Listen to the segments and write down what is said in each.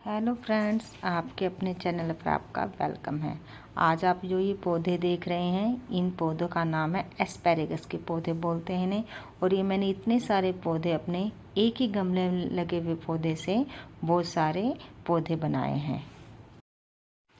Hello friends, आपके अपने channel पर आपका वेलकम है। आज आप जो ये पौधे देख रहे हैं, इन पौधों का नाम है एस्पेरेगस के पौधे बोलते हैं इन्हें। और ये मैंने इतने सारे पौधे अपने एक ही गमले में लगे हुए पौधे से बहुत सारे पौधे बनाए हैं।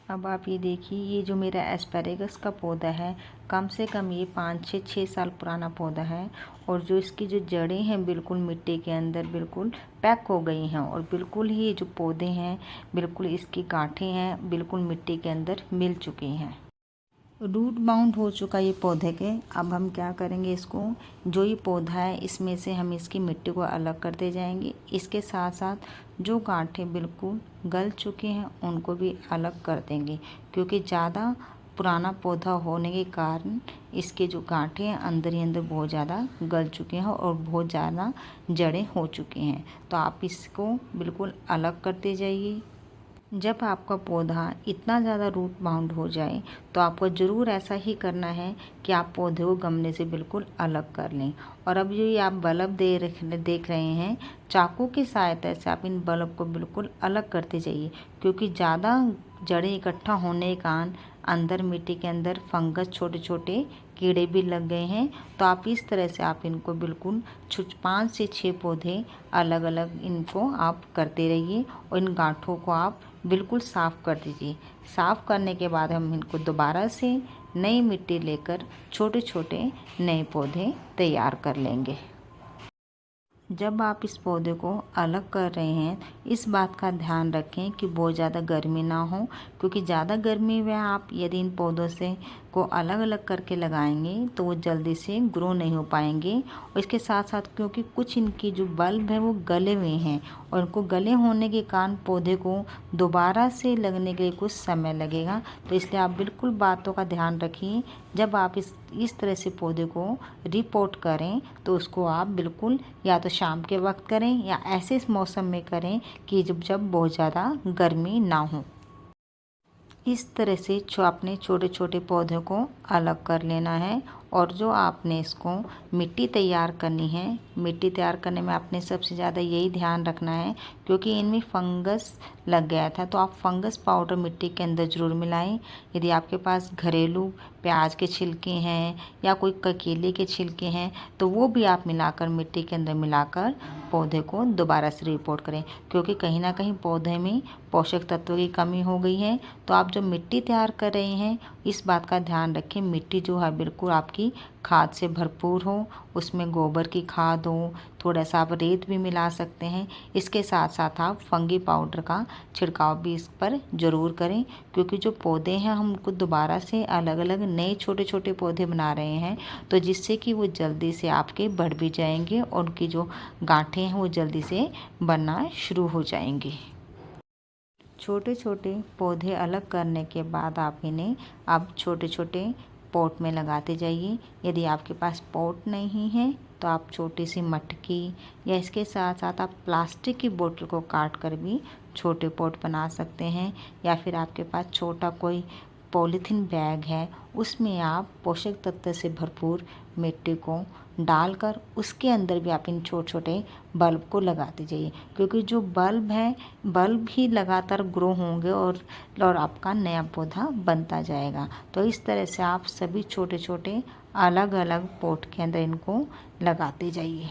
अब आप ये देखिए, ये जो मेरा एस्पेरेगस का पौधा है, कम से कम ये 5 से 6 साल पुराना पौधा है। और जो इसकी जो जड़ें हैं बिल्कुल मिट्टी के अंदर बिल्कुल पैक हो गई हैं, और बिल्कुल ही ये जो पौधे हैं बिल्कुल इसकी गांठें हैं बिल्कुल मिट्टी के अंदर मिल चुकी हैं। रूट बाउंड हो चुका ये पौधे के। अब हम क्या करेंगे, इसको जो ये पौधा है इसमें से हम इसकी मिट्टी को अलग करते जाएंगे। इसके साथ साथ जो गांठें बिल्कुल गल चुके हैं उनको भी अलग कर देंगे, क्योंकि ज़्यादा पुराना पौधा होने के कारण इसके जो गांठें हैं अंदर ही अंदर बहुत ज़्यादा गल चुके हैं और बहुत ज़्यादा जड़ें हो चुकी हैं। तो आप इसको बिल्कुल अलग करते जाइए। जब आपका पौधा इतना ज़्यादा रूट बाउंड हो जाए तो आपको ज़रूर ऐसा ही करना है कि आप पौधे को गमले से बिल्कुल अलग कर लें। और अब जो ये आप बल्ब देख रहे हैं, चाकू की सहायता से आप इन बल्ब को बिल्कुल अलग करते जाइए, क्योंकि ज़्यादा जड़ें इकट्ठा होने के कारण अंदर मिट्टी के अंदर फंगस छोटे छोटे कीड़े भी लग गए हैं। तो आप इस तरह से आप इनको बिल्कुल 5 से 6 पौधे अलग अलग इनको आप करते रहिए, और इन गांठों को आप बिल्कुल साफ़ कर दीजिए। साफ़ करने के बाद हम इनको दोबारा से नई मिट्टी लेकर छोटे छोटे नए पौधे तैयार कर लेंगे। जब आप इस पौधे को अलग कर रहे हैं, इस बात का ध्यान रखें कि बहुत ज़्यादा गर्मी ना हो, क्योंकि ज़्यादा गर्मी में आप यदि इन पौधों से को अलग अलग करके लगाएंगे तो वो जल्दी से ग्रो नहीं हो पाएंगे। और इसके साथ साथ क्योंकि कुछ इनकी जो बल्ब है वो गले हुए हैं, और इनको गले होने के कारण पौधे को दोबारा से लगने के लिए कुछ समय लगेगा। तो इसलिए आप बिल्कुल बातों का ध्यान रखिए। जब आप इस तरह से पौधे को रिपोर्ट करें तो उसको आप बिल्कुल या तो शाम के वक्त करें या ऐसे इस मौसम में करें कि जब बहुत ज़्यादा गर्मी ना हो। इस तरह से जो आपने छोटे छोटे पौधों को अलग कर लेना है। और जो आपने इसको मिट्टी तैयार करनी है, मिट्टी तैयार करने में आपने सबसे ज़्यादा यही ध्यान रखना है, क्योंकि इनमें फंगस लग गया था। तो आप फंगस पाउडर मिट्टी के अंदर ज़रूर मिलाएं। यदि आपके पास घरेलू प्याज के छिलके हैं या कोई केले के छिलके हैं तो वो भी आप मिलाकर मिट्टी के अंदर मिलाकर पौधे को दोबारा से रिपोर्ट करें, क्योंकि कहीं ना कहीं पौधे में पोषक तत्वों की कमी हो गई है। तो आप जो मिट्टी तैयार कर रहे हैं इस बात का ध्यान रखें, मिट्टी जो है बिल्कुल आपकी खाद से भरपूर हो, उसमें गोबर की खाद हो, थोड़ा सा आप रेत भी मिला सकते हैं। इसके साथ साथ आप फंगी पाउडर का छिड़काव भी इस पर ज़रूर करें, क्योंकि जो पौधे हैं हम उनको दोबारा से अलग अलग नए छोटे छोटे पौधे बना रहे हैं, तो जिससे कि वो जल्दी से आपके बढ़ भी जाएंगे और उनकी जो गांठें हैं वो जल्दी से बनना शुरू हो जाएंगी। छोटे छोटे पौधे अलग करने के बाद आप इन्हें अब छोटे छोटे पॉट में लगाते जाइए। यदि आपके पास पॉट नहीं है तो आप छोटी सी मटकी या इसके साथ साथ आप प्लास्टिक की बोतल को काट कर भी छोटे पॉट बना सकते हैं, या फिर आपके पास छोटा कोई पॉलीथीन बैग है उसमें आप पोषक तत्व से भरपूर मिट्टी को डालकर उसके अंदर भी आप इन छोटे छोटे बल्ब को लगाते जाइए, क्योंकि जो बल्ब है बल्ब ही लगातार ग्रो होंगे और आपका नया पौधा बनता जाएगा। तो इस तरह से आप सभी छोटे छोटे अलग अलग पॉट के अंदर इनको लगाते जाइए।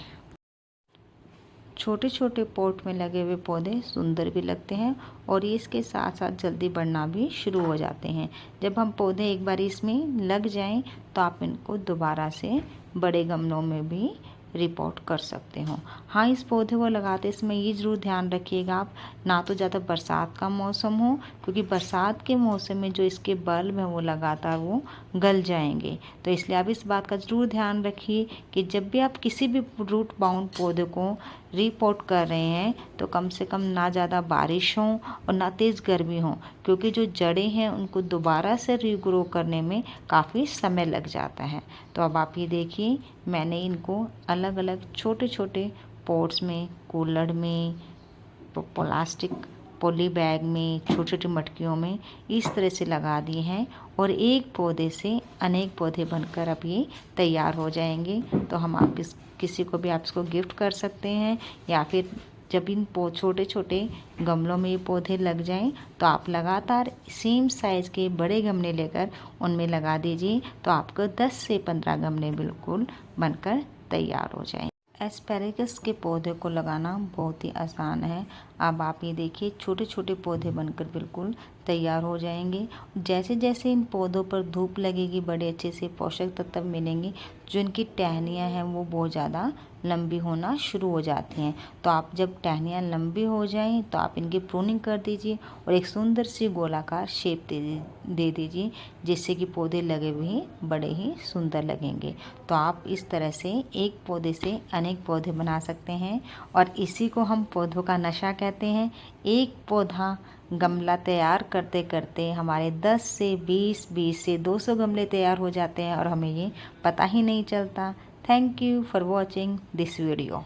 छोटे छोटे पॉट में लगे हुए पौधे सुंदर भी लगते हैं और ये इसके साथ साथ जल्दी बढ़ना भी शुरू हो जाते हैं। जब हम पौधे एक बार इसमें लग जाएं तो आप इनको दोबारा से बड़े गमलों में भी रिपोर्ट कर सकते हो। हाँ, इस पौधे को लगाते समय ये ज़रूर ध्यान रखिएगा आप ना तो ज़्यादा बरसात का मौसम हो, क्योंकि बरसात के मौसम में जो इसके बल्ब हैं वो लगातार वो गल जाएंगे। तो इसलिए आप इस बात का ज़रूर ध्यान रखिए कि जब भी आप किसी भी रूट बाउंड पौधे को रिपोर्ट कर रहे हैं तो कम से कम ना ज़्यादा बारिश हो और ना तेज़ गर्मी हो, क्योंकि जो जड़ें हैं उनको दोबारा से रीग्रो करने में काफ़ी समय लग जाता है। तो अब आप ये देखिए, मैंने इनको अलग अलग छोटे छोटे पॉट्स में, कूलर में, प्लास्टिक पॉली बैग में, छोटी छोटी मटकियों में इस तरह से लगा दिए हैं, और एक पौधे से अनेक पौधे बनकर अब ये तैयार हो जाएंगे। तो हम आप किसी को भी आप इसको गिफ्ट कर सकते हैं, या फिर जब इन छोटे छोटे गमलों में ये पौधे लग जाएं तो आप लगातार सेम साइज़ के बड़े गमले लेकर उनमें लगा दीजिए, तो आपको 10 से 15 गमले बिल्कुल बनकर तैयार हो जाएं। एस्पैरेगस के पौधे को लगाना बहुत ही आसान है। अब आप ये देखिए छोटे छोटे पौधे बनकर बिल्कुल तैयार हो जाएंगे। जैसे जैसे इन पौधों पर धूप लगेगी बड़े अच्छे से पोषक तत्व मिलेंगे, जो इनकी टहनियाँ हैं वो बहुत ज़्यादा लंबी होना शुरू हो जाती हैं। तो आप जब टहनियाँ लंबी हो जाएं तो आप इनकी प्रूनिंग कर दीजिए और एक सुंदर सी गोलाकार शेप दे दीजिए, जिससे कि पौधे लगे भी बड़े ही सुंदर लगेंगे। तो आप इस तरह से एक पौधे से अनेक पौधे बना सकते हैं और इसी को हम पौधों का नशा कहते हैं। एक पौधा गमला तैयार करते करते हमारे 10 से 20 से 200 गमले तैयार हो जाते हैं और हमें ये पता ही नहीं चलता। Thank you for watching this video.